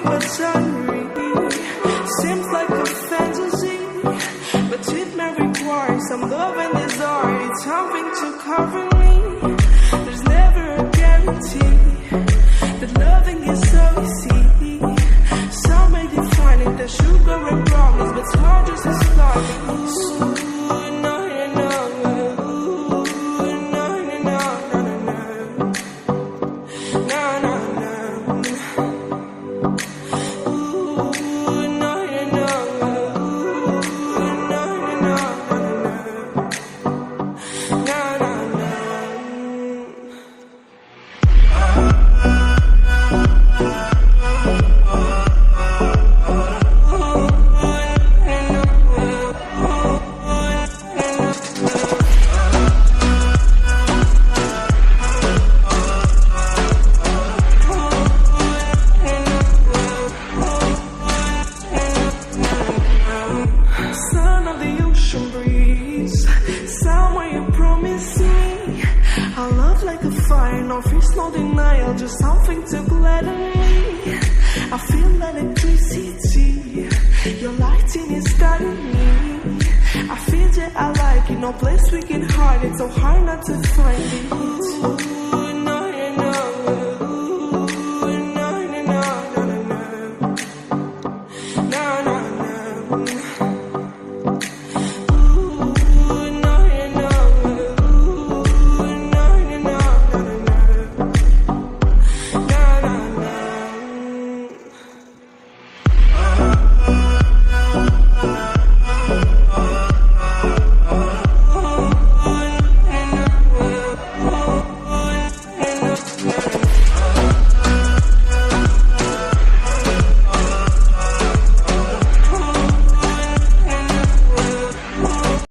battery. Seems like a fantasy, but it may require some love and desire. It's something to cover me. There's never a guarantee that loving is so easy. Some may define it as sugar and brownies, but hard just as slimy. Somewhere you promise me a love like a fire, no fears, no denial, just something to gladden me. I feel electricity, your lighting is starting me. I feel that I like it, no place we can hide it, so hard not to find it.